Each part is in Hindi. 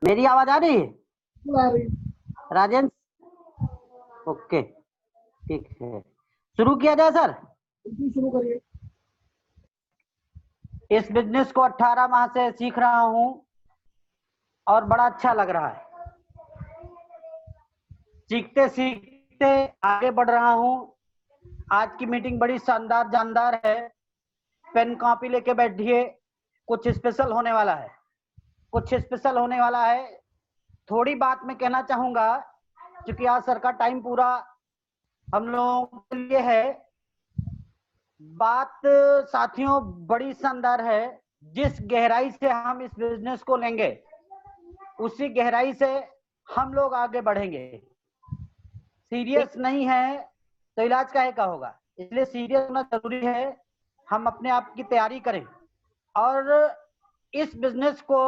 मेरी आवाज आ रही है? आ रही। राजेंद्र, ओके ठीक है, शुरू किया जाए सर। शुरू करिए। इस बिजनेस को 18 माह से सीख रहा हूं और बड़ा अच्छा लग रहा है। सीखते सीखते आगे बढ़ रहा हूं। आज की मीटिंग बड़ी शानदार जानदार है। पेन कॉपी लेके बैठिए, कुछ स्पेशल होने वाला है, कुछ स्पेशल होने वाला है। थोड़ी बात मैं कहना चाहूंगा, क्योंकि आज सर का टाइम पूरा हम लोगों के लिए है। बात साथियों बड़ी शानदार है। जिस गहराई से हम इस बिजनेस को लेंगे, उसी गहराई से हम लोग आगे बढ़ेंगे। सीरियस नहीं है तो इलाज काहे का होगा, इसलिए सीरियस होना जरूरी है। हम अपने आप की तैयारी करें और इस बिजनेस को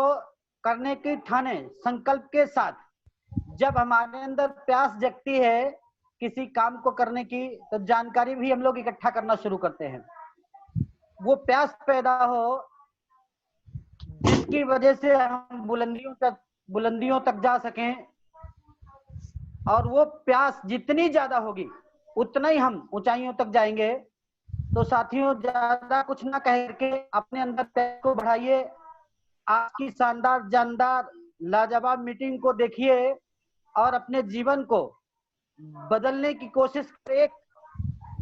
करने की ठाने संकल्प के साथ, जब हमारे अंदर प्यास जगती है किसी काम को करने की, तो जानकारी भी हम लोग इकट्ठा करना शुरू करते हैं। वो प्यास पैदा हो जिसकी वजह से हम बुलंदियों तक जा सकें, और वो प्यास जितनी ज्यादा होगी उतना ही हम ऊंचाइयों तक जाएंगे। तो साथियों, ज्यादा कुछ ना कह के अपने अंदर प्यास को बढ़ाइए। आज की शानदार जानदार लाजवाब मीटिंग को देखिए और अपने जीवन को बदलने की कोशिश करें।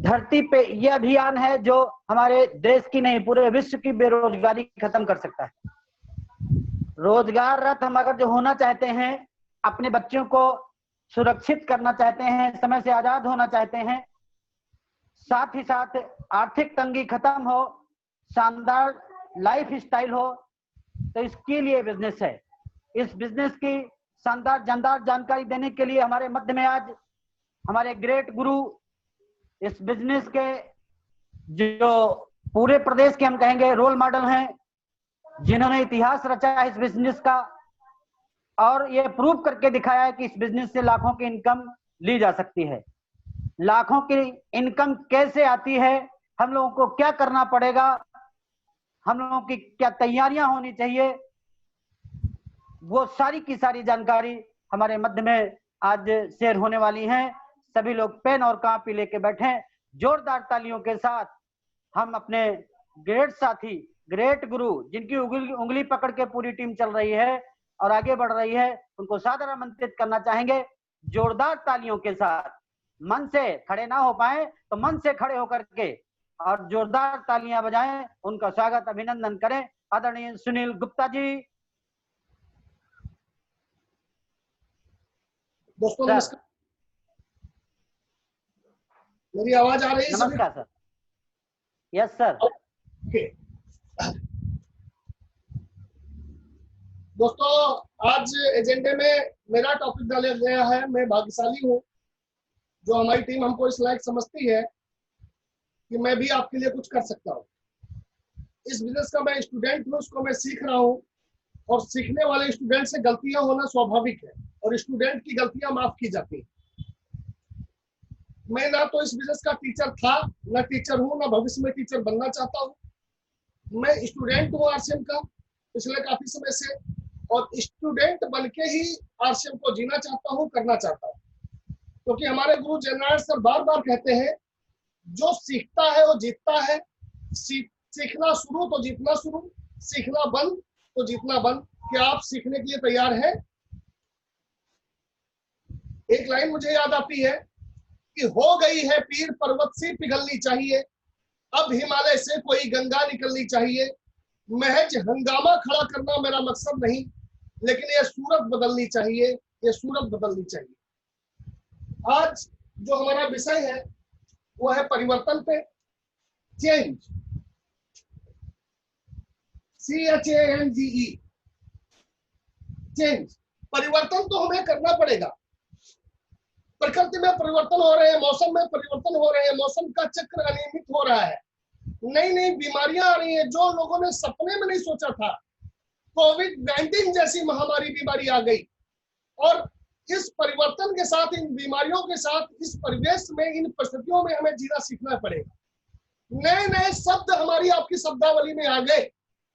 धरती पे यह अभियान है जो हमारे देश की नहीं, पूरे विश्व की बेरोजगारी खत्म कर सकता है। रोजगार रत हम अगर जो होना चाहते हैं, अपने बच्चों को सुरक्षित करना चाहते हैं, समय से आजाद होना चाहते हैं, साथ ही साथ आर्थिक तंगी खत्म हो, शानदार लाइफ स्टाइल हो, तो इसके लिए बिजनेस है। इस बिजनेस की शानदार जानदार जानकारी देने के लिए हमारे मध्य में आज हमारे ग्रेट गुरु, इस बिजनेस के जो पूरे प्रदेश के हम कहेंगे रोल मॉडल हैं, जिन्होंने इतिहास रचा है इस बिजनेस का, और ये प्रूव करके दिखाया है कि इस बिजनेस से लाखों की इनकम ली जा सकती है। लाखों की इनकम कैसे आती है, हम लोगों को क्या करना पड़ेगा, हम लोगों की क्या तैयारियां होनी चाहिए, वो सारी की सारी जानकारी हमारे मध्य में आज शेयर होने वाली हैं। सभी लोग पेन और कॉपी लेके बैठे। जोरदार तालियों के साथ हम अपने ग्रेट साथी, ग्रेट गुरु, जिनकी उंगली पकड़ के पूरी टीम चल रही है और आगे बढ़ रही है, उनको सादर आमंत्रित करना चाहेंगे जोरदार तालियों के साथ। मन से खड़े ना हो पाए तो मन से खड़े होकर के और जोरदार तालियां बजाएं, उनका स्वागत अभिनंदन करें। आदरणीय सुनील गुप्ता जी। दोस्तों नमस्कार, मेरी आवाज आ रही है? नमस्कार सर। Yes sir. ओके। दोस्तों, आज एजेंडे में मेरा टॉपिक डाला गया है, मैं भाग्यशाली हूँ जो हमारी टीम हमको इस लायक समझती है कि मैं भी आपके लिए कुछ कर सकता हूँ। इस बिजनेस का मैं स्टूडेंट हूँ, उसको मैं सीख रहा हूँ, और सीखने वाले स्टूडेंट से गलतियां होना स्वाभाविक है और स्टूडेंट की गलतियां माफ की जाती है। मैं ना तो इस बिजनेस का टीचर था, ना टीचर हूँ, ना भविष्य में टीचर बनना चाहता हूँ। मैं स्टूडेंट हूँ आरसीएम का पिछले काफी समय से, और स्टूडेंट बनके ही आरसीएम को जीना चाहता हूँ, करना चाहता हूँ। क्योंकि हमारे गुरु जयनारायण सर बार बार कहते हैं, जो सीखता है वो जीतता है। सीखना शुरू तो जीतना शुरू, सीखना बंद तो जीतना बंद। क्या आप सीखने के लिए तैयार हैं? एक लाइन मुझे याद आती है कि हो गई है पीर पर्वत सी पिघलनी चाहिए, अब हिमालय से कोई गंगा निकलनी चाहिए। महज हंगामा खड़ा करना मेरा मकसद नहीं, लेकिन ये सूरत बदलनी चाहिए, ये सूरत बदलनी चाहिए। आज जो हमारा विषय है वो है परिवर्तन पे, चेंज, CHANGE, चेंज। परिवर्तन तो हमें करना पड़ेगा। प्रकृति में परिवर्तन हो रहे हैं, मौसम में परिवर्तन हो रहे हैं, मौसम का चक्र अनियमित हो रहा है, नई नई बीमारियां आ रही हैं जो लोगों ने सपने में नहीं सोचा था। कोविड-19 जैसी महामारी बीमारी आ गई, और इस परिवर्तन के साथ, इन बीमारियों के साथ, इस परिवेश में, इन परिस्थितियों में हमें जीना सीखना पड़ेगा। नए नए शब्द हमारी आपकी शब्दावली में आ गए।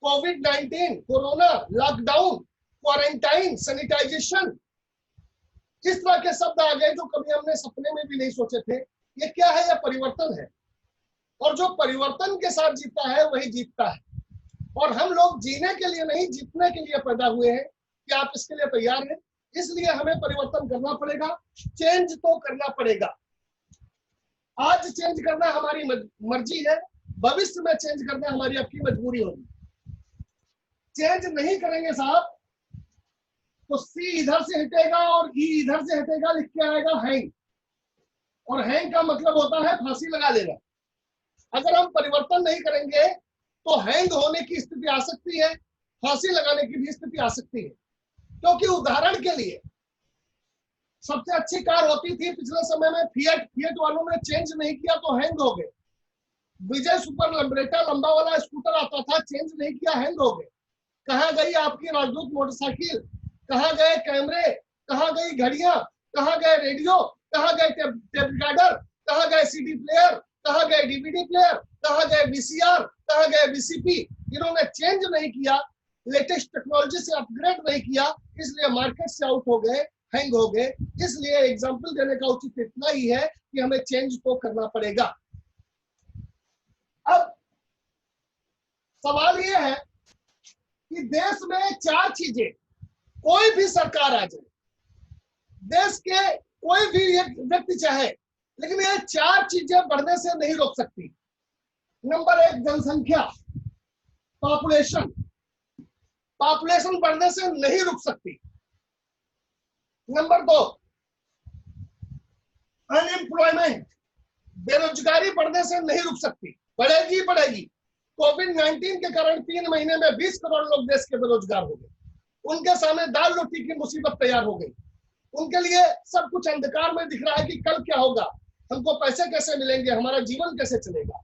कोविड-19, कोरोना, लॉकडाउन, क्वारंटाइन, सैनिटाइजेशन, इस तरह के शब्द आ गए जो कभी हमने सपने में भी नहीं सोचे थे। ये क्या है? यह परिवर्तन है, और जो परिवर्तन के साथ जीता है वही जीतता है। और हम लोग जीने के लिए नहीं, जीतने के लिए पैदा हुए हैं। क्या आप इसके लिए तैयार हैं? इसलिए हमें परिवर्तन करना पड़ेगा, चेंज तो करना पड़ेगा। आज चेंज करना हमारी मर्जी है, भविष्य में चेंज करना हमारी आपकी मजबूरी होगी। चेंज नहीं करेंगे साहब तो सी इधर से हटेगा और ई इधर से हटेगा, लिख के आएगा हैंग, और हैंग का मतलब होता है फांसी लगा लेना। अगर हम परिवर्तन नहीं करेंगे तो हैंग होने की स्थिति आ सकती है, फांसी लगाने की भी स्थिति आ सकती है। क्योंकि उदाहरण के लिए सबसे अच्छी कार होती थी पिछले समय में फिएट वालों ने चेंज नहीं किया तो हैंग हो गए। विजय सुपर लंब्रेटा लंबा वाला स्कूटर आता था, चेंज नहीं किया, हैंग हो गए। कहाँ गई आपकी राजदूत मोटरसाइकिल? कहाँ गए कैमरे? कहाँ गई घड़ियां? कहाँ गए रेडियो? कहाँ गए टेप रिकॉर्डर? कहाँ गए सीडी प्लेयर? कहाँ गए डीवीडी प्लेयर? कहाँ गए वीसीआर? कहाँ गए वीसीपी? इन्होंने चेंज नहीं किया, लेटेस्ट टेक्नोलॉजी से अपग्रेड नहीं किया, इसलिए मार्केट से आउट हो गए, हैंग हो गए। इसलिए एग्जाम्पल देने का उचित इतना ही है कि हमें चेंज तो करना पड़ेगा। अब सवाल यह है कि देश में 4 चीजें, कोई भी सरकार आ जाए, देश के कोई भी एक व्यक्ति चाहे, लेकिन ये 4 चीजें बढ़ने से नहीं रोक सकती। नंबर 1 जनसंख्या, पॉपुलेशन, पॉपुलेशन बढ़ने से नहीं रुक सकती। नंबर 2 अनएम्प्लॉयमेंट, बेरोजगारी बढ़ने से नहीं रुक सकती, बढ़ेगी बढ़ेगी। कोविड-19 के कारण 3 महीने में 20 करोड़ लोग देश के बेरोजगार हो गए। उनके सामने दाल रोटी की मुसीबत तैयार हो गई। उनके लिए सब कुछ अंधकार में दिख रहा है कि कल क्या होगा, हमको पैसे कैसे मिलेंगे, हमारा जीवन कैसे चलेगा।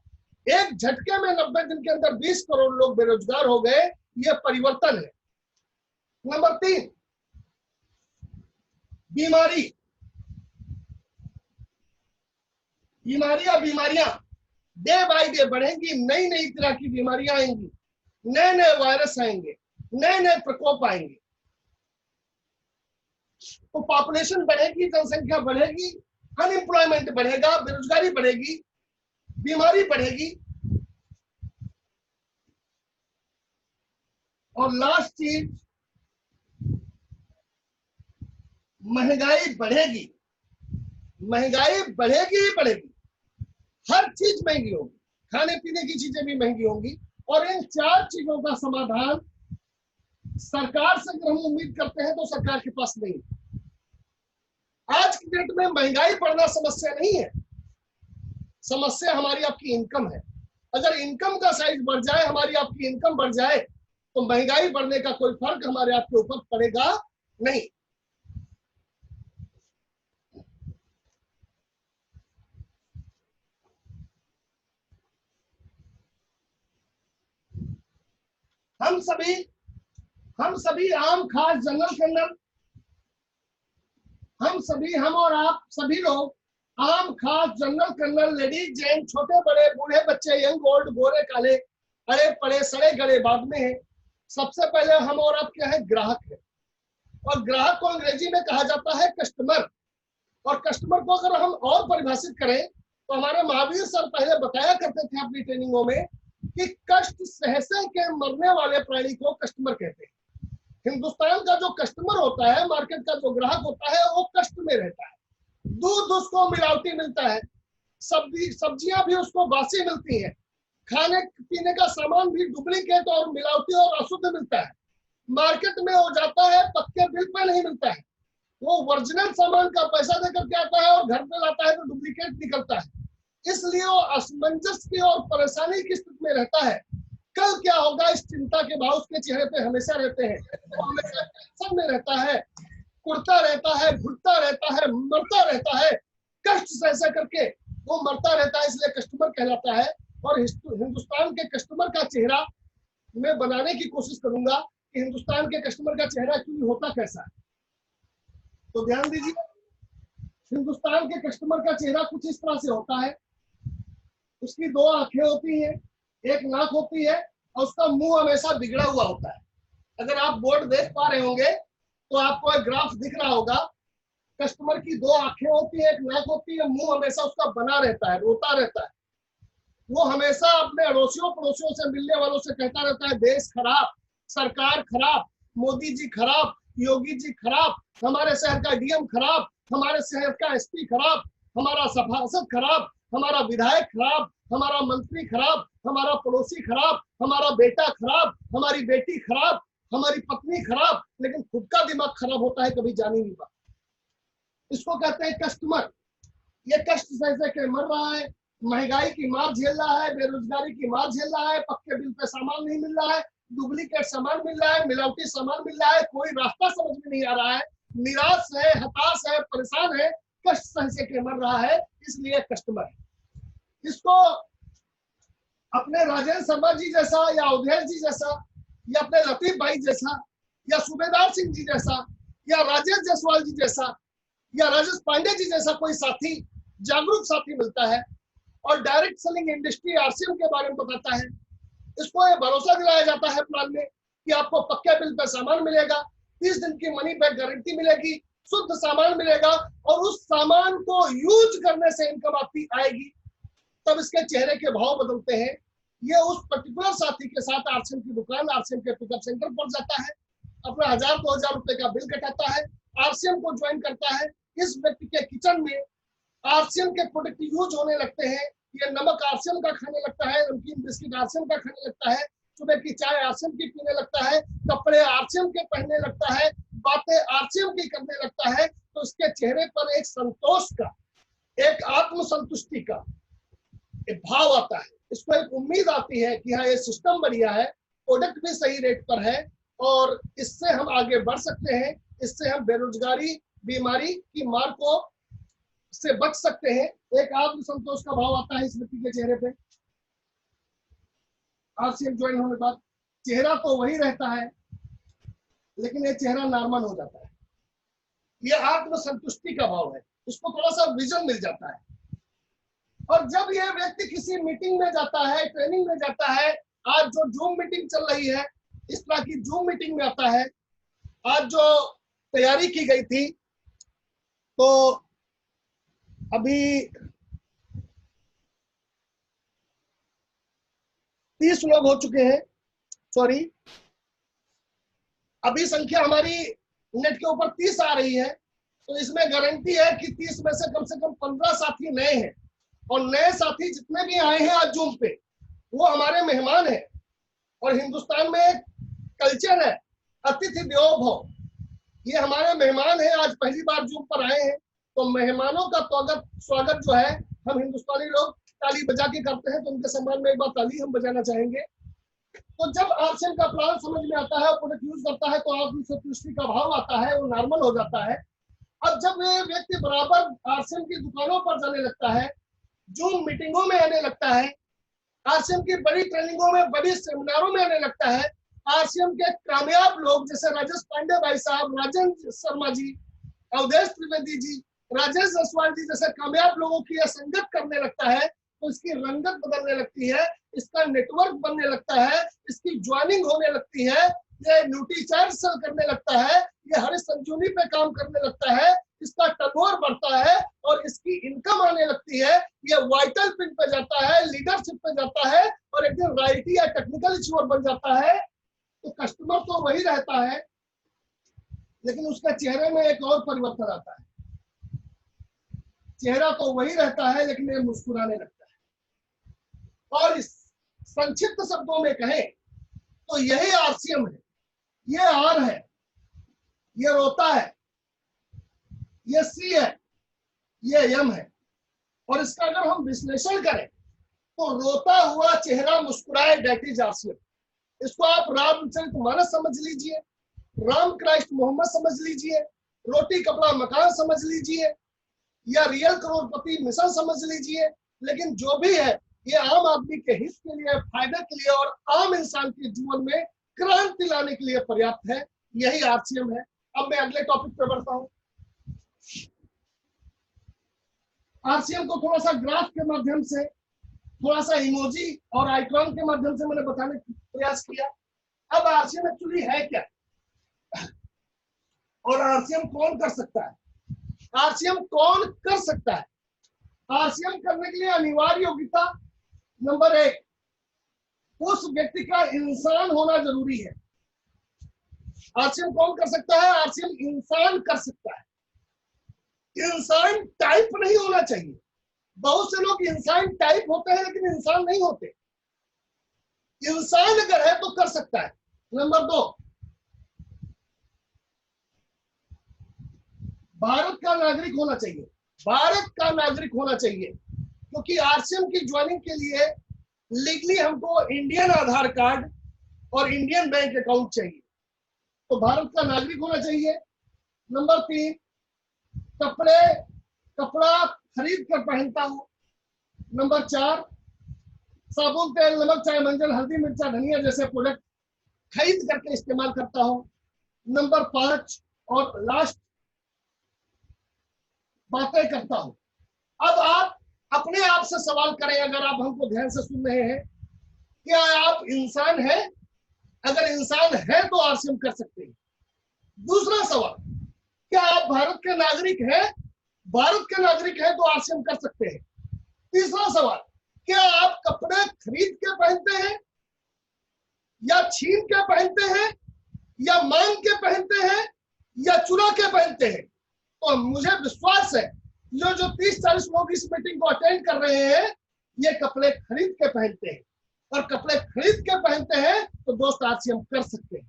एक झटके में 90 दिन के अंदर 20 करोड़ लोग बेरोजगार हो गए, यह परिवर्तन है। नंबर 3 बीमारी, बीमारियां डे बाय डे बढ़ेंगी, नई नई तरह की बीमारियां आएंगी, नए नए वायरस आएंगे, नए नए प्रकोप आएंगे। तो पॉपुलेशन बढ़ेगी, जनसंख्या बढ़ेगी, अनएम्प्लॉयमेंट बढ़ेगा, बेरोजगारी बढ़ेगी, बीमारी बढ़ेगी, और लास्ट चीज महंगाई बढ़ेगी। महंगाई बढ़ेगी ही बढ़ेगी, हर चीज महंगी होगी, खाने पीने की चीजें भी महंगी होंगी। और इन 4 चीजों का समाधान सरकार से अगर हम उम्मीद करते हैं तो सरकार के पास नहीं है। आज की डेट में महंगाई बढ़ना समस्या नहीं है, समस्या हमारी आपकी इनकम है। अगर इनकम का साइज बढ़ जाए, हमारी आपकी इनकम बढ़ जाए, तो महंगाई बढ़ने का कोई फर्क हमारे आपके ऊपर पड़ेगा नहीं। हम सभी आम खास जनरल कर्नल, हम और आप सभी लोग आम खास जनरल कर्नल, लेडीज जेंट्स, छोटे बड़े, बूढ़े बच्चे, यंग ओल्ड, गोरे काले, अड़े पड़े सड़े गड़े बाद में है। सबसे पहले हम और आप क्या है? ग्राहक है। और ग्राहक को अंग्रेजी में कहा जाता है कस्टमर। और कस्टमर को अगर हम और परिभाषित करें तो हमारे महावीर सर पहले बताया करते थे अपनी ट्रेनिंगों में कि कष्ट सह के मरने वाले प्राणी को कस्टमर कहते हैं। हिंदुस्तान का जो कस्टमर होता है, मार्केट का जो ग्राहक होता है, वो कष्ट में रहता है। दूध उसको मिलावटी मिलता है, सब्जियां भी उसको बासी मिलती है, खाने पीने का सामान भी डुप्लीकेट और मिलावटी और अशुद्ध मिलता है। मार्केट में वो जाता है, पक्के बिल पे नहीं मिलता है, वो ओरिजिनल सामान का पैसा देकर के आता है और घर पे लाता है तो डुप्लीकेट निकलता है। इसलिए वो असमंजस की और परेशानी की स्थिति में रहता है। कल क्या होगा इस चिंता के भाव उसके चेहरे पे हमेशा रहते हैं। वो हमेशा टेंशन में रहता है, कुड़ता रहता है, घुटता रहता है, मरता रहता है, कष्ट सह करके वो मरता रहता है, इसलिए कस्टमर कहलाता है। और हिंदुस्तान के कस्टमर का चेहरा मैं बनाने की कोशिश करूंगा कि हिंदुस्तान के कस्टमर का चेहरा एक्चुअली होता कैसा है। तो ध्यान दीजिए, हिंदुस्तान के कस्टमर का चेहरा कुछ इस तरह से होता है। उसकी 2 आंखें होती हैं, एक नाक होती है, और उसका मुंह हमेशा बिगड़ा हुआ होता है। अगर आप बोर्ड देख पा रहे होंगे तो आपको एक ग्राफ दिख रहा होगा। कस्टमर की 2 आंखें होती है, एक नाक होती है, मुंह हमेशा उसका बना रहता है, रोता रहता है। वो हमेशा अपने अड़ोसियों पड़ोसियों से, मिलने वालों से कहता रहता है देश खराब, सरकार खराब, मोदी जी खराब, योगी जी खराब, हमारे शहर का डीएम खराब, हमारे शहर का एसपी खराब, हमारा सभासद खराब, हमारा विधायक खराब, हमारा मंत्री खराब, हमारा पड़ोसी खराब, हमारा बेटा खराब, हमारी बेटी खराब, हमारी पत्नी खराब, लेकिन खुद का दिमाग खराब होता है, कभी जान ही नहीं पाता। इसको कहते हैं कस्टमर। ये कष्ट सह के मर रहा है, महंगाई की मार झेल रहा है, बेरोजगारी की मार झेल रहा है, पक्के बिल पे सामान नहीं मिल रहा है, डुप्लीकेट सामान मिल रहा है, मिलावटी सामान मिल रहा है, कोई रास्ता समझ में नहीं आ रहा है, निराश है, हताश है, परेशान है, कष्ट सह के मर रहा है, इसलिए कस्टमर है। इसको अपने राजेंद्र शर्मा जी जैसा या अवधेश जी जैसा या अपने लतीफ भाई जैसा या सूबेदार सिंह जी जैसा या राजेश जायसवाल जी जैसा या राजेश पांडे जी जैसा कोई साथी, जागरूक साथी मिलता है और डायरेक्ट सेलिंग इंडस्ट्री आरसीएम के बारे में बताता है। इसको ये भरोसा दिलाया जाता है प्लान में कि आपको पक्के बिल पे सामान मिलेगा, 30 दिन की मनी बैक गारंटी मिलेगी, शुद्ध सामान मिलेगा और उस सामान को यूज करने से इनकम आपकी आएगी। तब इसके चेहरे के भाव बदलते हैं। ये उस पर्टिकुलर साथी के साथ आरसीएम की दुकान, आरसीएम के पिकअप सेंटर पर जाता है, अपना 1000-2000 रुपए का बिल कटाता है, आरसीएम को ज्वाइन करता है। इस व्यक्ति के किचन में आरसीएम के प्रोडक्ट यूज होने लगते हैं। ये नमक आरसीएम का खाने लगता है, नमकीन बिस्किट आरसीएम का खाने लगता है, सुबह की चाय आरसीएम की पीने लगता है, कपड़े आरसीएम के पहनने लगता है, बातें आरसीएम की करने लगता है। तो इसके चेहरे पर एक संतोष का, एक आत्मसंतुष्टि का एक भाव आता है। इसको एक उम्मीद आती है कि हाँ ये सिस्टम बढ़िया है, प्रोडक्ट भी सही रेट पर है और इससे हम आगे बढ़ सकते हैं, इससे हम बेरोजगारी, बीमारी की मार को से बच सकते हैं। एक आत्मसंतोष का भाव आता है इस व्यक्ति के चेहरे पे। आरसीएम ज्वाइन होने के बाद चेहरा तो वही रहता है, लेकिन ये चेहरा नॉर्मल हो जाता है। ये आत्मसंतुष्टि का भाव है, इसको थोड़ा सा विजन मिल जाता है। और जब ये व्यक्ति किसी मीटिंग में जाता है, ट्रेनिंग में जाता है, आज जो जूम मीटिंग चल रही है, इस तरह की जूम मीटिंग में आता है, आज जो तैयारी की गई थी, तो अभी 30 लोग हो चुके हैं, सॉरी अभी संख्या हमारी नेट के ऊपर 30 आ रही है। तो इसमें गारंटी है कि 30 में से कम 15 साथी नए हैं और नए साथी जितने भी आए हैं आज जूम पे वो हमारे मेहमान हैं। और हिंदुस्तान में एक कल्चर है अतिथि देवो भव, ये हमारे मेहमान हैं, आज पहली बार जूम पर आए हैं। तो मेहमानों का स्वागत जो है हम हिंदुस्तानी लोग ताली बजा के करते हैं, तो उनके सम्मान में एक बार ताली हम बजाना चाहेंगे। तो जब आरसीएम का प्लान समझ में आता है, प्रोडक्ट यूज करता है, तो आत्मसंतुष्टि का भाव आता है, वो नॉर्मल हो जाता है। अब जब ये व्यक्ति बराबर आरसीएम की दुकानों पर जाने लगता है, जूम मीटिंगों में आने लगता है, आरसीएम की बड़ी ट्रेनिंगों में, बड़ी सेमिनारों में आने लगता है, आरसीएम के कामयाब लोग जैसे राजेश पांडे भाई साहब, राजेंद्र शर्मा जी, अवधेश त्रिवेदी जी, राजेश जायसवाल जी जैसे कामयाब लोगों की यह संगत करने लगता है, तो इसकी रंगत बदलने लगती है, इसका नेटवर्क बनने लगता है, इसकी ज्वाइनिंग होने लगती है, ये न्यूट्री चार्ज सेल करने लगता है, ये हरी संजीवनी पे काम करने लगता है, इसका टर्नओवर बढ़ता है और इसकी इनकम आने लगती है। ये वाइटल पिन पे जाता है, लीडरशिप पे जाता है और एक दिन राइटी या टेक्निकल इश्यूअर बन जाता है। तो कस्टमर तो वही रहता है, लेकिन उसका चेहरे में एक और परिवर्तन आता है। चेहरा तो वही रहता है, लेकिन ये मुस्कुराने लगता है। और इस संक्षिप्त शब्दों में कहें तो यही आरसीएम है। ये आर है, ये रोता है, ये सी है, ये एम है। और इसका अगर हम विश्लेषण करें तो रोता हुआ चेहरा मुस्कुराए, दैट इज आरसीएम। इसको आप रामचरितमानस समझ लीजिए, राम क्राइस्ट मोहम्मद समझ लीजिए, रोटी कपड़ा मकान समझ लीजिए या रियल करोड़पति मिशन समझ लीजिए, लेकिन जो भी है ये आम आदमी के हित के लिए, फायदे के लिए और आम इंसान के जीवन में क्रांति लाने के लिए पर्याप्त है। यही आरसीएम है। अब मैं अगले टॉपिक पे बढ़ता हूं। आरसीएम को थोड़ा सा ग्राफ के माध्यम से, थोड़ा सा इमोजी और आइकॉन के माध्यम से मैंने बताने का प्रयास किया। अब आरसीएम एक्चुअली है क्या और आरसीएम कौन कर सकता है? आरसीएम कौन कर सकता है? आरसीएम करने के लिए अनिवार्य योग्यता नंबर 1, उस व्यक्ति का इंसान होना जरूरी है। आरसीएम कौन कर सकता है? आरसीएम इंसान कर सकता है। इंसान टाइप नहीं होना चाहिए। बहुत से लोग इंसान टाइप होते हैं लेकिन इंसान नहीं होते। इंसान अगर है तो कर सकता है। नंबर 2, भारत का नागरिक होना चाहिए। भारत का नागरिक होना चाहिए, क्योंकि आरसीएम की ज्वाइनिंग के लिए लीगली हमको इंडियन आधार कार्ड और इंडियन बैंक अकाउंट चाहिए, तो भारत का नागरिक होना चाहिए। नंबर 3, कपड़ा खरीद कर पहनता हो। नंबर 4, साबुन, तेल, नमक, चाय, मंजन, हल्दी, मिर्चा, धनिया जैसे प्रोडक्ट खरीद करके इस्तेमाल करता हो। नंबर 5 और लास्ट, बातें करता हो। अब आप अपने आप से सवाल करें, अगर आप हमको ध्यान से सुन रहे हैं, क्या आप इंसान हैं? अगर इंसान है तो आरसीएम कर सकते हैं। दूसरा सवाल, क्या आप भारत के नागरिक हैं? भारत के नागरिक हैं तो आरसीएम कर सकते हैं। तीसरा सवाल, क्या आप कपड़े खरीद के पहनते हैं या छीन के पहनते हैं या मांग के पहनते हैं या चुरा के पहनते हैं? तो मुझे विश्वास है जो 30-40 लोग इस मीटिंग को अटेंड कर रहे हैं, ये कपड़े खरीद के पहनते हैं, और कपड़े खरीद के पहनते हैं तो दोस्त आरसीएम कर सकते हैं।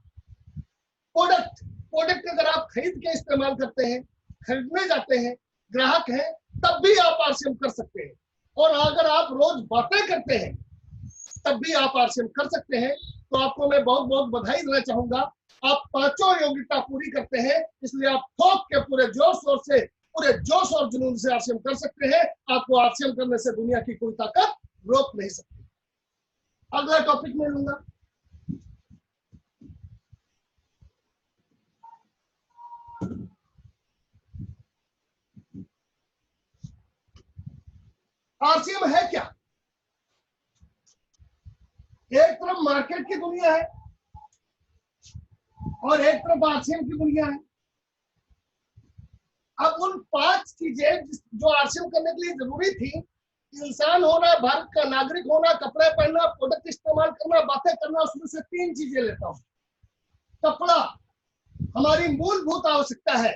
प्रोडक्ट अगर आप खरीद के इस्तेमाल करते हैं, खरीदने जाते हैं, ग्राहक हैं, तब भी आप आरसीएम कर सकते हैं। और अगर आप रोज बातें करते हैं तब भी आप आरसीएम कर सकते हैं। तो आपको मैं बहुत बहुत बधाई देना चाहूंगा। आप 5 योग्यता पूरी करते हैं, इसलिए आप ठोक के पूरे जोश और जुनून से आरसीएम कर सकते हैं। आपको आरसीएम करने से दुनिया की कोई ताकत रोक नहीं सकती। अगला टॉपिक मैं लूंगा। आरसीएम है क्या? एक तरफ मार्केट की दुनिया है और एक तरफ आरसीएम की दुनिया है। अब उन 5 चीजें जो आरसीएम करने के लिए जरूरी थी, इंसान होना, भारत का नागरिक होना, कपड़े पहनना, प्रोडक्ट इस्तेमाल करना, बातें करना, उसमें से 3 चीजें लेता हूं। कपड़ा हमारी मूलभूत आवश्यकता है।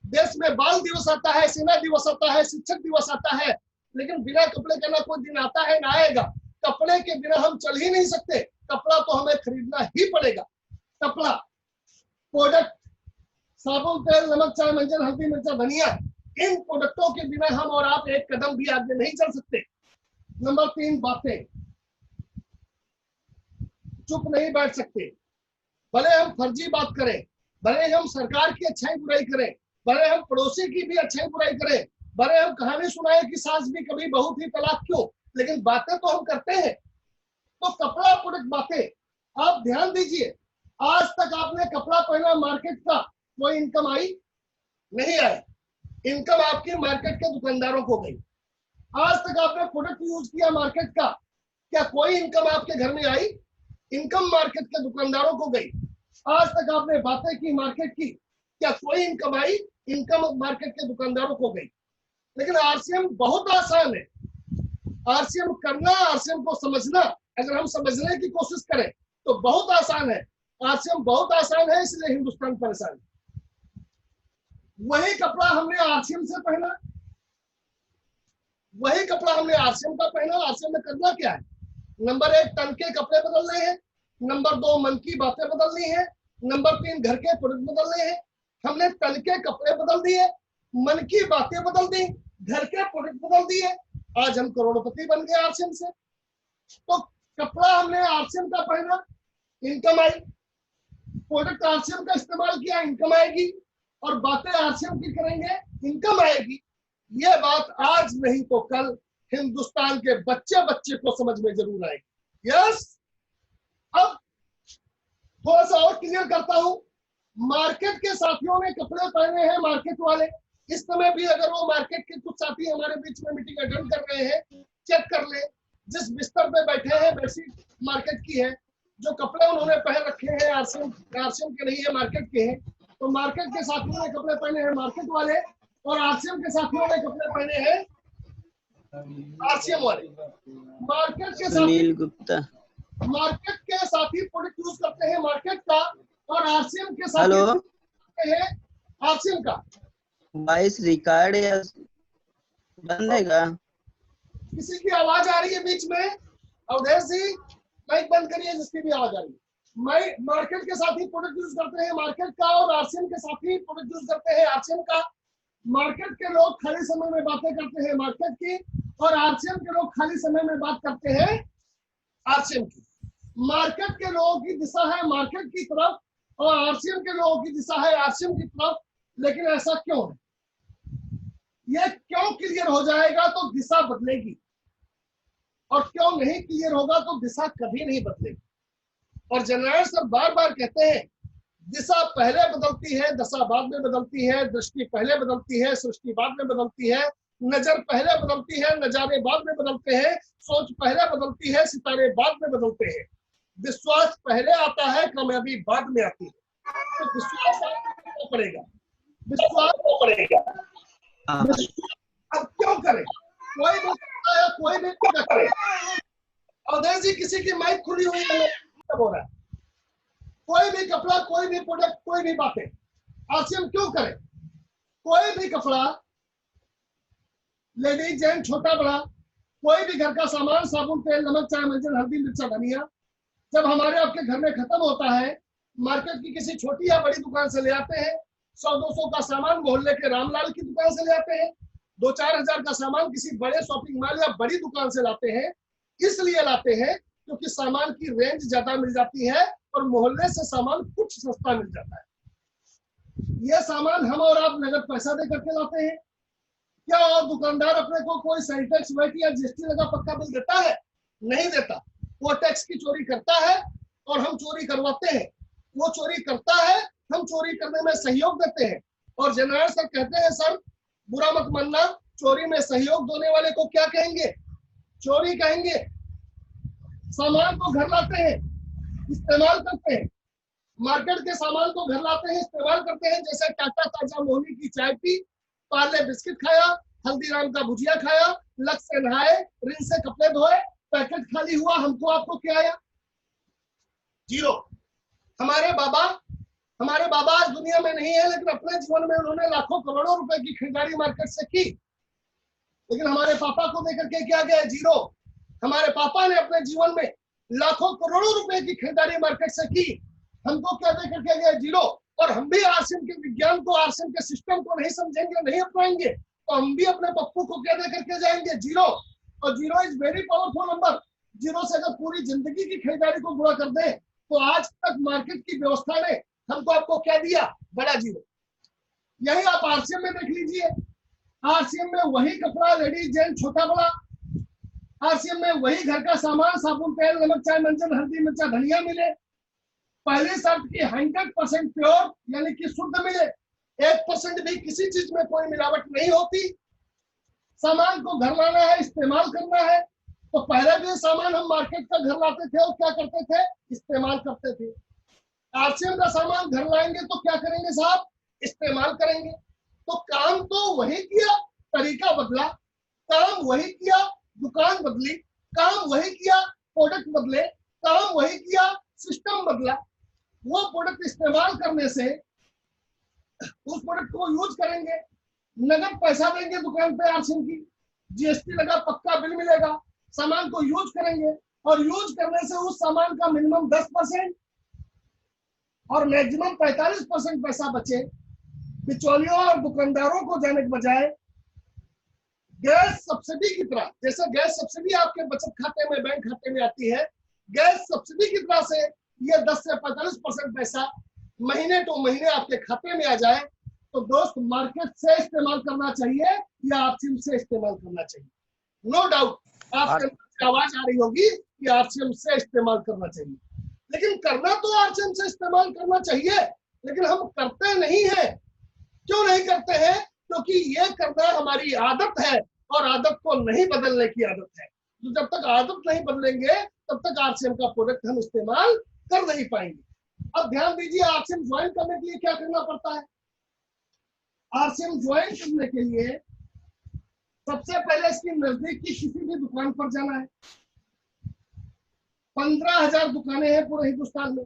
देश में बाल दिवस आता है, सेना दिवस आता है, शिक्षक दिवस आता है, लेकिन बिना कपड़े का ना कोई दिन आता है ना आएगा। कपड़े के बिना हम चल ही नहीं सकते। कपड़ा तो हमें खरीदना ही पड़ेगा। कपड़ा, प्रोडक्ट, साबुन, तेल, नमक, चाय, मंजन, हल्दी, मिर्चा, धनिया, इन प्रोडक्टों के बिना हम और आप एक कदम भी आगे नहीं चल सकते। नंबर 3, बातें। चुप नहीं बैठ सकते। भले हम फर्जी बात करें, भले हम सरकार की अच्छाई बुराई करें, भले हम पड़ोसी की भी अच्छाई बुराई करें, भले हम कहानी सुनाए कि सास भी कभी बहू थी तलाक क्यों, लेकिन बातें तो हम करते हैं। तो कपड़ा, प्रोडक्ट, बातें। आप ध्यान दीजिए, आज तक आपने कपड़ा पहना, मार्केट का कोई इनकम आई? नहीं आई। इनकम आपकी मार्केट के दुकानदारों को गई। आज तक आपने प्रोडक्ट यूज किया मार्केट का, क्या कोई इनकम आपके घर में आई? इनकम मार्केट के दुकानदारों को गई। आज तक आपने बातें की मार्केट की, क्या कोई इनकम आई? इनकम मार्केट के दुकानदारों को गई। लेकिन आरसीएम बहुत आसान है। आरसीएम करना, आरसीएम को समझना, अगर हम समझने की कोशिश करें तो बहुत आसान है। आरसीएम बहुत आसान है, इसलिए हिंदुस्तान परेशान है। वही कपड़ा हमने आरसीएम से पहना, वही कपड़ा हमने आरसीएम का पहना। आरसीएम में करना क्या है? नंबर 1, तन के कपड़े बदलने हैं। नंबर 2, मन की बातें बदलनी है। नंबर 3, घर के प्रोडक्ट बदलने हैं। हमने तन के कपड़े बदल दिए, मन की बातें बदल दी, घर के प्रोडक्ट बदल दिए। आज हम करोड़पति बन गए आरसीएम से। तो कपड़ा हमने आरसीएम का पहना, इनकम आई। प्रोडक्ट आरसीएम का इस्तेमाल किया, इनकम आएगी। और बातें आरसीएम की करेंगे, इनकम आएगी। ये बात आज नहीं तो कल हिंदुस्तान के बच्चे बच्चे को समझ में जरूर आएगी। यस। अब थोड़ा सा और क्लियर करता हूं। मार्केट के साथियों ने कपड़े पहने हैं, मार्केट वाले। इस समय भी अगर वो मार्केट के कुछ साथी हमारे बीच में मीटिंग अटेंड कर रहे हैं, चेक कर ले, जिस बिस्तर पे बैठे हैं बेडशीट मार्केट की है, जो कपड़े उन्होंने पहन रखे हैं आरसीएम के नहीं है, मार्केट के हैं। तो मार्केट के साथियों ने कपड़े पहने हैं मार्केट वाले, और आरसीएम के साथियों ने कपड़े पहने हैं आरसीएम वाले। मार्केट के सुनील गुप्ता, मार्केट के साथी प्रोडक्ट यूज करते हैं मार्केट का, और आरसीएम के साथी करते हैं आरसीएम का। वॉइस रिकॉर्ड या बंद है क्या? किसी की आवाज आ रही है बीच में? अवधेश जी माइक बंद करिए जिसकी भी आवाज आ रही है। मार्केट के साथी प्रोडक्ट यूज करते हैं मार्केट का, और आरसीएम के साथी प्रोडक्ट यूज करते हैं आरसीएम का। मार्केट के लोग खाली समय में बातें करते हैं मार्केट की, और आरसीएम के लोग खाली समय में बात करते हैं आरसीएम की। मार्केट के लोगों की दिशा है मार्केट की तरफ, और आरसीएम के लोगों की दिशा है आरसीएम की तरफ। लेकिन ऐसा क्यों है? ये क्यों क्लियर हो जाएगा तो दिशा बदलेगी, और क्यों नहीं क्लियर होगा तो दिशा कभी नहीं बदलेगी। और जनरल सर बार बार कहते हैं दिशा पहले बदलती है, दशा बाद में बदलती है, दृष्टि पहले बदलती है, सृष्टि बाद में बदलती है, नजर पहले बदलती है, नजारे बाद में बदलते हैं, सोच पहले बदलती है, सितारे बाद में बदलते हैं, विश्वास पहले आता है, कामयाबी बाद में आती है। तो विश्वास आपको पड़ेगा, विश्वास को पड़ेगा। अब क्यों करें? कोई भी करता है, कोई भी क्या करे। अवधेश जी किसी की माइक खुली हुई है, हो रहा है। कोई भी कपड़ा, कोई भी प्रोडक्ट, कोई भी बातें आरसीएम क्यों करे? कोई भी कपड़ा, लेडीज जेंट, छोटा बड़ा, कोई भी घर का सामान, साबुन, तेल, नमक, चाय, मंजन, हल्दी, मिर्चा, धनिया, जब हमारे आपके घर में खत्म होता है, मार्केट की किसी छोटी या बड़ी दुकान से ले आते हैं। 100-200 का सामान मोहल्ले के रामलाल की दुकान से ले आते हैं। 2-4 हजार का सामान किसी बड़े शॉपिंग मॉल या बड़ी दुकान से लाते हैं। इसलिए लाते हैं क्योंकि सामान की रेंज ज्यादा मिल जाती है, और मोहल्ले से सामान कुछ सस्ता मिल जाता है। यह सामान हम और आप नगद पैसा दे करके लाते हैं क्या? और दुकानदार अपने को कोई सेल टैक्स, वैट या जीएसटी लगा पक्का बिल देता है? नहीं देता। वो टैक्स की चोरी करता है और हम चोरी करवाते हैं। वो चोरी करता है, हम चोरी करने में सहयोग देते हैं। और जनरल सर कहते हैं सर बुरा मत मानना, चोरी में सहयोग देने वाले को क्या कहेंगे? चोरी कहेंगे। सामान को घर लाते हैं, इस्तेमाल करते हैं। मार्केट के सामान को घर लाते हैं, इस्तेमाल करते हैं। जैसे टाटा ताजा मोहनी की चाय पी, पार्ले बिस्किट खाया, हल्दीराम का भुजिया खाया, लक्स से नहाए, रिन से कपड़े धोए, पैकेट खाली हुआ, हमको आपको क्या आया? जीरो। हमारे बाबा आज दुनिया में नहीं है, लेकिन अपने जीवन में उन्होंने लाखों करोड़ों रुपए की खरीदारी मार्केट से की। लेकिन हमारे पापा को देकर के क्या गया? जीरो। हमारे पापा ने अपने जीवन में लाखों करोड़ों रुपए की खरीदारी मार्केट से की, हमको क्या देकर के गए? जीरो। और हम भी आरसीएम के विज्ञान को, आरसीएम के सिस्टम को नहीं समझेंगे, नहीं अपनाएंगे, तो हम भी अपने पप्पू को क्या देकर के जाएंगे? जीरो। और zero is very powerful number. Zero से अगर पूरी जिंदगी की खरीदारी को गुणा कर दे तो आज तक मार्केट की व्यवस्था ने हमको आपको क्या दिया? बड़ा जीरो। यही आप आरसीएम में देख लीजिए। आरसीएम में वही कपड़ा, लेडीज जेंट, छोटा बड़ा। आरसीएम में वही घर का सामान, साबुन, तेल, नमक, चाय, मंजन, हल्दी, मिर्चा, धनिया मिले। पहली शर्त की 100% प्योर यानी कि शुद्ध मिले। 1% भी किसी चीज में कोई मिलावट नहीं होती। सामान को घर लाना है, इस्तेमाल करना है। तो पहले भी सामान हम मार्केट का घर लाते थे और क्या करते थे? इस्तेमाल करते थे। आरसीएम का सामान घर लाएंगे तो क्या करेंगे साहब? इस्तेमाल करेंगे। तो काम तो वही किया, तरीका बदला। काम वही किया, दुकान बदली। काम वही किया, प्रोडक्ट बदले। काम वही किया, सिस्टम बदला। वो प्रोडक्ट इस्तेमाल करने से उस प्रोडक्ट को यूज करेंगे, नगद पैसा देंगे दुकान पे आरसीएम की, जीएसटी लगा, पक्का बिल मिलेगा, सामान को यूज करेंगे। और यूज करने से उस सामान का मिनिमम 10% और मैक्सिमम 45% पैसा बचे। बिचौलियों और दुकानदारों को जाने के बजाय गैस सब्सिडी की तरह, जैसे गैस सब्सिडी आपके बचत खाते में, बैंक खाते में आती है, गैस सब्सिडी की तरह से ये 10 से 45% पैसा महीने टू महीने आपके खाते में आ जाए। तो दोस्त मार्केट से इस्तेमाल करना चाहिए या आरसीएम से इस्तेमाल करना चाहिए? नो डाउट आपके आवाज आ रही होगी कि आरसीएम से इस्तेमाल करना चाहिए। लेकिन करना तो आरसीएम से इस्तेमाल करना चाहिए, लेकिन हम करते नहीं है। क्यों नहीं करते हैं? क्योंकि ये करना हमारी आदत है और आदत को नहीं बदलने की आदत है। तो जब तक आदत नहीं बदलेंगे तब तक आरसीएम का प्रोडक्ट हम इस्तेमाल कर नहीं पाएंगे। अब ध्यान दीजिए, आरसीएम ज्वाइन करने के लिए क्या करना पड़ता है। आरसीएम ज्वाइन करने के लिए सबसे पहले इसकी नजदीक की किसी भी दुकान पर जाना है। 15,000 दुकानें हैं पूरे हिंदुस्तान में।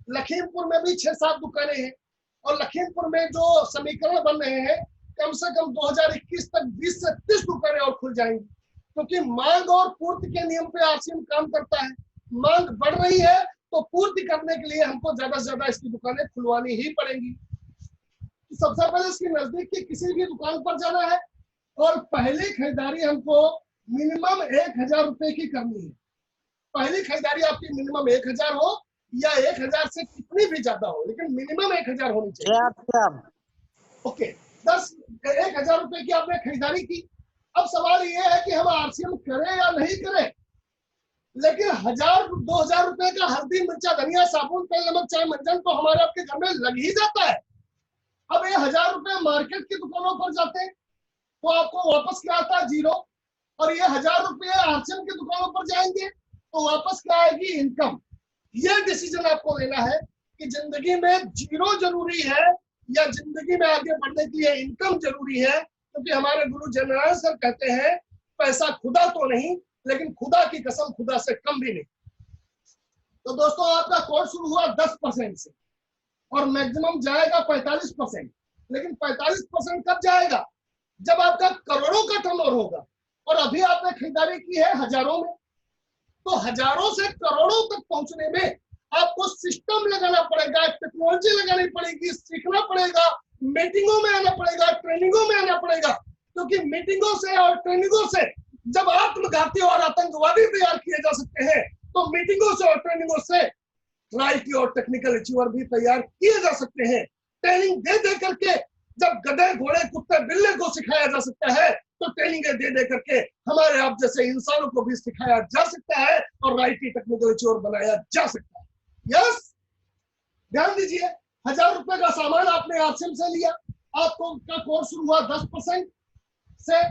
लखीमपुर में भी 6-7 दुकानें हैं और लखीमपुर में जो समीकरण बन रहे हैं कम से कम 2021 तक 20 से 30 दुकानें और खुल जाएंगी, क्योंकि मांग और पूर्ति के नियम पे आरसीएम काम करता है। मांग बढ़ रही है तो पूर्ति करने के लिए हमको ज्यादा से ज्यादा इसकी दुकानें खुलवानी ही पड़ेंगी। तो सबसे पहले इसकी नजदीक की किसी भी दुकान पर जाना है और पहली खरीदारी हमको मिनिमम 1,000 रुपए की करनी है। पहली खरीदारी आपकी मिनिमम 1,000 हो या 1,000 से कितनी भी ज्यादा हो, लेकिन मिनिमम 1,000 होनी चाहिए। ओके, 1,000 रुपए की आपने खरीदारी की। अब सवाल ये है कि हम आरसीएम करें या नहीं करें, लेकिन 1,000-2,000 रुपए का हल्दी मिर्चा धनिया साबुन तेल नमक चाय मंजन तो हमारे आपके घर में लग ही जाता है। अब ये 1,000 रुपए मार्केट की दुकानों पर जाते हैं तो आपको वापस क्या आता है, 0। और ये 1,000 रुपए आरसीएम की दुकानों पर जाएंगे तो वापस क्या आएगी, इनकम। ये डिसीजन आपको लेना है कि जिंदगी में 0 जरूरी है या जिंदगी में आगे बढ़ने के लिए इनकम जरूरी है, क्योंकि हमारे गुरु जनरल सर कहते हैं पैसा खुदा तो नहीं, लेकिन खुदा की कसम खुदा से कम भी नहीं। तो दोस्तों आपका कोर्स शुरू हुआ 10% से और मैक्सिमम जाएगा 45%, लेकिन 45% कब जाएगा, जब आपका करोड़ों का टर्नओवर होगा। और अभी आपने खरीदारी की है हजारों में, तो हजारों से करोड़ों तक पहुंचने में आपको सिस्टम लगाना पड़ेगा, टेक्नोलॉजी लगानी पड़ेगी, सीखना पड़ेगा, मीटिंगों में आना पड़ेगा, ट्रेनिंगों में आना पड़ेगा, क्योंकि मीटिंगों से और ट्रेनिंगों से जब आत्मघाती और आतंकवादी तैयार किए जा सकते हैं, तो मीटिंगों से और ट्रेनिंगों से राइट और टेक्निकल अचीवर भी तैयार किए जा सकते हैं। ट्रेनिंग दे दे करके जब गधे घोड़े कुत्ते बिल्ले को सिखाया जा सकता है, तो ट्रेनिंग दे दे करके हमारे आप जैसे इंसानों को भी सिखाया जा सकता है और राइट टेक्निकल अचीवर बनाया जा सकता है। यस, ध्यान दीजिए, 1,000 रुपए का सामान आपने आरसीएम से लिया, आपको का कोर्स शुरू हुआ 10% से।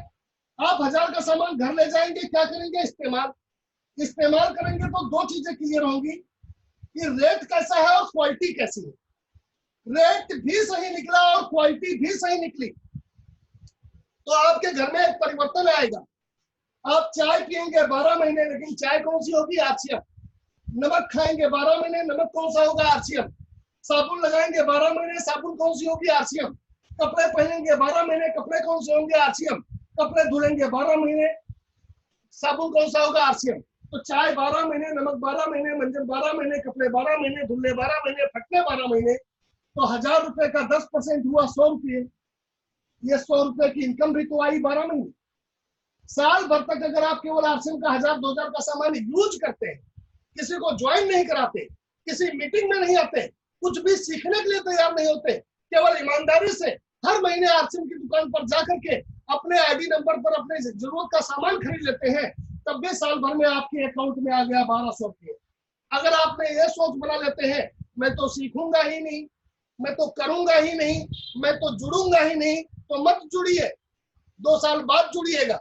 आप 1,000 का सामान घर ले जाएंगे, क्या करेंगे, इस्तेमाल करेंगे तो 2 चीजें क्लियर होंगी कि रेट कैसा है और क्वालिटी कैसी है। रेट भी सही निकला और क्वालिटी भी सही निकली तो आपके घर में एक परिवर्तन आएगा। आप चाय पियेंगे 12 महीने, लेकिन चाय कौन सी होगी, आरसीएम। नमक खाएंगे 12 महीने, नमक कौन सा होगा, आरसीएम। साबुन लगाएंगे 12 महीने, साबुन कौन सी होगी, आरसीएम। कपड़े पहनेंगे 12 महीने, कपड़े कौन से होंगे, आरसीएम। कपड़े धुलेंगे 12 महीने, साबुन कौन सा होगा, आरसीएम। तो चाय 12 महीने, नमक 12 महीने, मंजन 12 महीने, कपड़े 12 महीने, धुलने 12 महीने, फटने 12 महीने। तो 1,000 रुपए का 10% हुआ 100 रुपये। ये 100 रुपए की इनकम भी तो आई 12 महीने। साल भर तक अगर आप केवल आरसीएम का 1,000-2,000 का सामान यूज करते हैं, किसी को ज्वाइन नहीं कराते, किसी मीटिंग में नहीं आते, कुछ भी सीखने के लिए तैयार नहीं होते, केवल ईमानदारी से हर महीने आरसीएम की दुकान पर जाकर के अपने आईडी नंबर पर अपने जरूरत का सामान खरीद लेते हैं, तब भी साल भर में आपके अकाउंट में आ गया 1,200 रुपये। अगर आपने ये सोच बना लेते हैं मैं तो सीखूंगा ही नहीं, मैं तो करूंगा ही नहीं, मैं तो जुड़ूंगा ही नहीं, तो मत जुड़िए, 2 साल बाद जुड़िएगा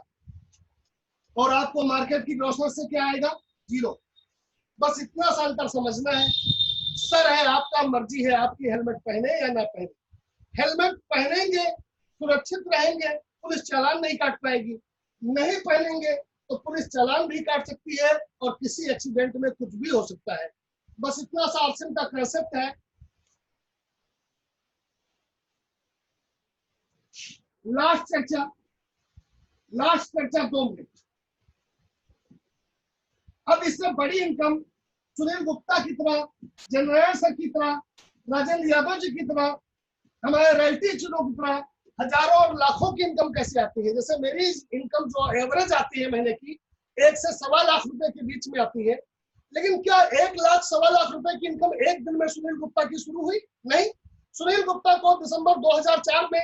और आपको मार्केट की ग्रोसर से क्या आएगा, 0। बस इतना सा अंतर समझना है। सर है आपका, मर्जी है आपकी, हेलमेट पहने या ना पहने। हेलमेट पहनेंगे सुरक्षित रहेंगे, पुलिस चालान नहीं काट पाएगी। नहीं पहनेंगे तो पुलिस चालान भी काट सकती है और किसी एक्सीडेंट में कुछ भी हो सकता है। बस इतना सा आरसीएम का कंसेप्ट है। लास्ट चर्चा 2 मिनट। अब इससे बड़ी इनकम सुनील गुप्ता की तरह, जनरल सर की तरह, राजेंद्र यादव जी की तरह, हमारे राइटी चुनों की तरह हजारों और लाखों की इनकम कैसे आती है। जैसे मेरी इनकम जो एवरेज आती है महीने की 1 से 1.25 लाख रुपए के बीच में आती है, लेकिन क्या 1 लाख 1.25 लाख रुपए की इनकम एक दिन में सुनील गुप्ता की शुरू हुई? नहीं। सुनील गुप्ता को दिसंबर 2004 में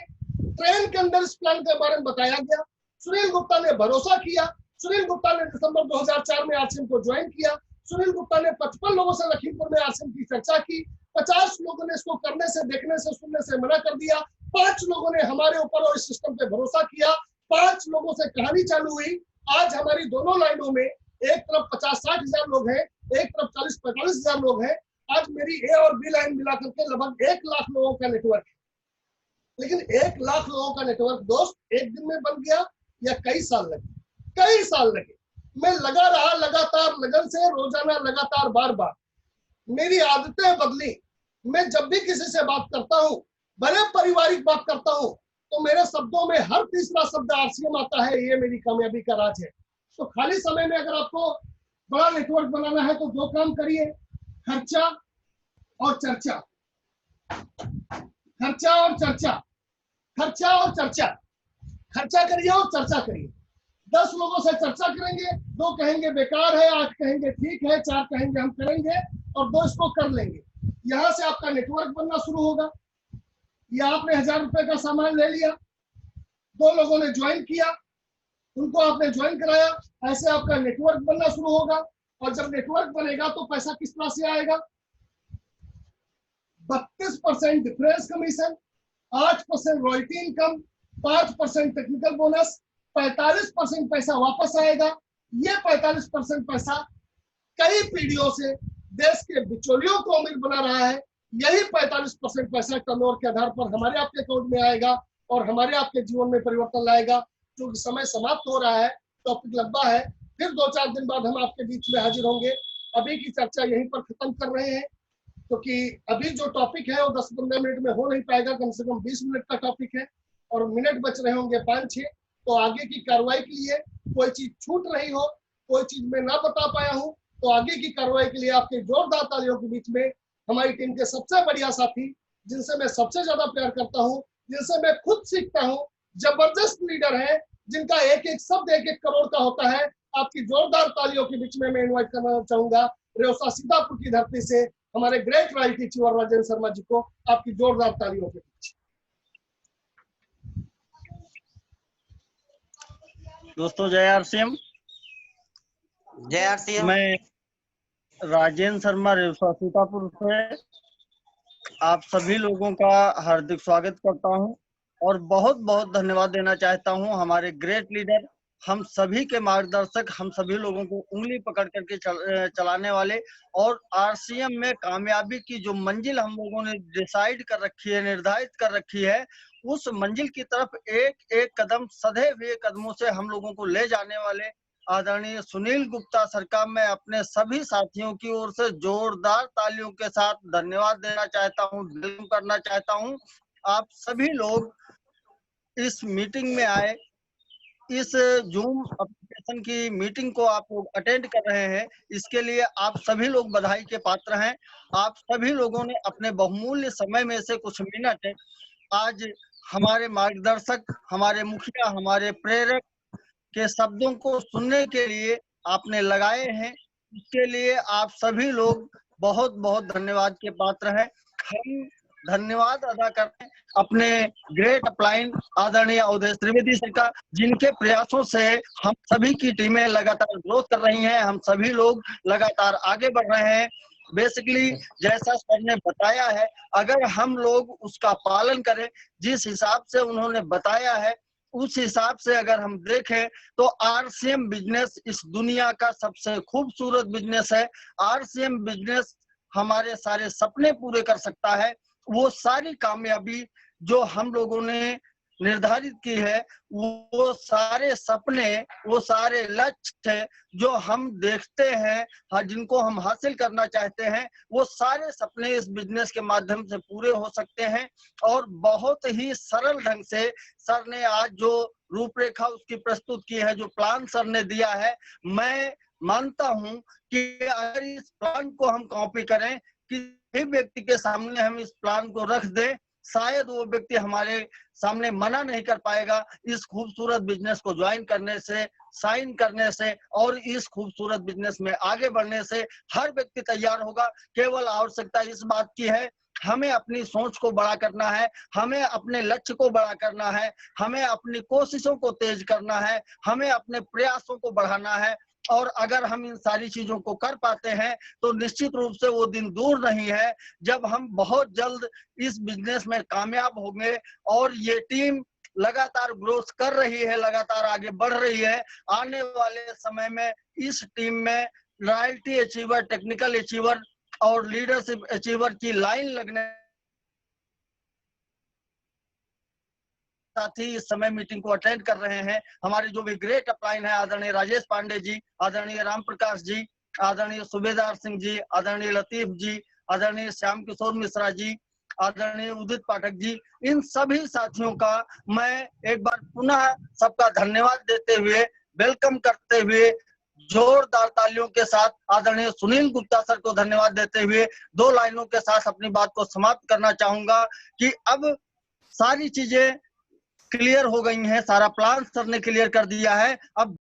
ट्रेन के अंदर इस प्लान के बारे में बताया गया। सुनील गुप्ता ने भरोसा किया। सुनील गुप्ता ने दिसंबर 2004 में आरसीएम को ज्वाइन किया। सुनील गुप्ता ने 55 लोगों से लखीमपुर में आरसीएम की चर्चा की। 50 लोगों ने इसको करने से, देखने से, सुनने से मना कर दिया। 5 लोगों ने हमारे ऊपर और इस सिस्टम पे भरोसा किया। 5 लोगों से कहानी चालू हुई। आज हमारी दोनों लाइनों में एक तरफ 50-60 हजार लोग हैं, एक तरफ 40-45 हजार लोग हैं। आज मेरी ए और बी लाइन मिला करके लगभग 1 लाख लोगों का नेटवर्क है। लेकिन 1 लाख लोगों का नेटवर्क दोस्त एक दिन में बन गया या कई साल लगे? कई साल लगे। मैं लगा रहा लगातार लगन से, रोजाना लगातार बार बार। मेरी आदतें बदली। मैं जब भी किसी से बात करता हूँ, बड़े पारिवारिक बात करता हूँ, तो मेरे शब्दों में हर तीसरा शब्द आरसीएम आता है। ये मेरी कामयाबी का राज है। तो खाली समय में अगर आपको बड़ा नेटवर्क बनाना है तो 2 काम करिए, खर्चा और चर्चा। खर्चा और चर्चा, खर्चा और चर्चा। खर्चा करिए और चर्चा करिए। 10 लोगों से चर्चा करेंगे, 2 कहेंगे बेकार है, 8 कहेंगे ठीक है, 4 कहेंगे हम करेंगे और 2 इसको कर लेंगे। यहां से आपका नेटवर्क बनना शुरू होगा। या आपने 1000 रुपए का सामान ले लिया, 2 लोगों ने ज्वाइन किया, उनको आपने ज्वाइन कराया, ऐसे आपका नेटवर्क बनना शुरू होगा। और जब नेटवर्क बनेगा तो पैसा किस तरह से आएगा? 32% difference commission, 8% royalty income, 5% technical bonus, 45% पैसा वापस आएगा। ये 45% पैसा कई पीढ़ियों से देश के बिचौलियों को अमीर बना रहा है। यही 45% पैसा टर्नओवर के आधार पर हमारे आपके अकाउंट में आएगा और हमारे आपके जीवन में परिवर्तन लाएगा। क्योंकि समय समाप्त हो रहा है, टॉपिक लंबा है, फिर 2-4 दिन बाद हम आपके बीच में हाजिर होंगे। अभी की चर्चा यहीं पर खत्म कर रहे हैं, क्योंकि अभी जो टॉपिक है वो 10-15 मिनट में हो नहीं पाएगा। कम से कम 20 मिनट का टॉपिक है और मिनट बच रहे होंगे 5-6। तो आगे की कार्रवाई के लिए कोई चीज छूट रही हो, कोई चीज मैं ना बता पाया हूं, तो आगे की कार्रवाई के लिए आपके जोरदार तालियों के बीच में हमारी टीम के सबसे बढ़िया साथी, जिनसे मैं सबसे ज्यादा प्यार करता हूं, जिनसे मैं खुद सीखता हूं, जबरदस्त लीडर है, जिनका एक एक शब्द 1-1 करोड़ का होता है। आपकी जोरदार तालियों के बीच में मैं इन्वाइट करना चाहूंगा रेवसा सीतापुर की धरती से हमारे ग्रेट राइटी चीवर राजेंद्र शर्मा जी को, आपकी जोरदार तालियों के बीच। दोस्तों जय आरसीएम। जय आरसीएम। मैं राजेंद्र शर्मा रेवसा सीतापुर से आप सभी लोगों का हार्दिक स्वागत करता हूं और बहुत बहुत धन्यवाद देना चाहता हूं हमारे ग्रेट लीडर, हम सभी के मार्गदर्शक, हम सभी लोगों को उंगली पकड़ करके चलाने वाले और आरसीएम में कामयाबी की जो मंजिल हम लोगों ने डिसाइड कर रखी है, निर्धारित कर रखी है, उस मंजिल की तरफ एक एक कदम सधे हुए कदमों से हम लोगों को ले जाने वाले आदरणीय सुनील गुप्ता सर का मैं अपने सभी साथियों की ओर से जोरदार तालियों के साथ धन्यवाद देना चाहता हूं, वेलकम करना चाहता हूं। आप सभी लोग इस मीटिंग में आए, इस जूम एप्लीकेशन की मीटिंग को आप लोग अटेंड कर रहे हैं, इसके लिए आप सभी लोग बधाई के पात्र हैं। आप सभी लोगों ने अपने बहुमूल्य समय में से कुछ मिनट आज हमारे मार्गदर्शक, हमारे मुखिया, हमारे प्रेरक के शब्दों को सुनने के लिए आपने लगाए हैं। इसके लिए आप सभी लोग बहुत बहुत धन्यवाद के पात्र हैं। हम धन्यवाद अदा करते हैं अपने ग्रेट अपलाइन आदरणीय अवधेश त्रिवेदी सर का, जिनके प्रयासों से हम सभी की टीमें लगातार ग्रोथ कर रही हैं, हम सभी लोग लगातार आगे बढ़ रहे हैं। बेसिकली जैसा सर ने बताया है, अगर हम लोग उसका पालन करें, जिस हिसाब से उन्होंने बताया है उस हिसाब से अगर हम देखें तो आरसीएम बिजनेस इस दुनिया का सबसे खूबसूरत बिजनेस है। आरसीएम बिजनेस हमारे सारे सपने पूरे कर सकता है। वो सारी कामयाबी जो हम लोगों ने निर्धारित की है, वो सारे सपने, वो सारे लक्ष्य जो हम देखते हैं, जिनको हम हासिल करना चाहते हैं, वो सारे सपने इस बिजनेस के माध्यम से पूरे हो सकते हैं। और बहुत ही सरल ढंग से सर ने आज जो रूपरेखा उसकी प्रस्तुत की है, जो प्लान सर ने दिया है, मैं मानता हूं कि अगर इस प्लान को हम कॉपी करें, किसी व्यक्ति के सामने हम इस प्लान को रख दें, शायद वो व्यक्ति हमारे सामने मना नहीं कर पाएगा इस खूबसूरत बिजनेस को ज्वाइन करने से, साइन करने से और इस खूबसूरत बिजनेस में आगे बढ़ने से हर व्यक्ति तैयार होगा। केवल आवश्यकता इस बात की है, हमें अपनी सोच को बड़ा करना है, हमें अपने लक्ष्य को बड़ा करना है, हमें अपनी कोशिशों को तेज करना है, हमें अपने प्रयासों को बढ़ाना है। और अगर हम इन सारी चीजों को कर पाते हैं तो निश्चित रूप से वो दिन दूर नहीं है जब हम बहुत जल्द इस बिजनेस में कामयाब होंगे और ये टीम लगातार ग्रोथ कर रही है, लगातार आगे बढ़ रही है। आने वाले समय में इस टीम में रॉयल्टी अचीवर, टेक्निकल अचीवर और लीडरशिप अचीवर की लाइन लगने साथ ही इस समय मीटिंग को अटेंड कर रहे हैं हमारे जो भी ग्रेट अपलाइन है, आदरणीय राजेश पांडे जी, आदरणीय राम प्रकाश जी, आदरणीय सूबेदार सिंह जी, आदरणीय लतीफ जी, आदरणीय श्याम किशोर मिश्रा जी, आदरणीय उदित पाठक जी, इन सभी साथियों का मैं एक बार पुनः सबका धन्यवाद देते हुए, वेलकम करते हुए, जोरदार तालियों के साथ आदरणीय सुनील गुप्ता सर को धन्यवाद देते हुए 2 लाइनों के साथ अपनी बात को समाप्त करना चाहूंगा कि अब सारी चीजें क्लियर हो गई हैं, सारा प्लान सर ने क्लियर कर दिया है। अब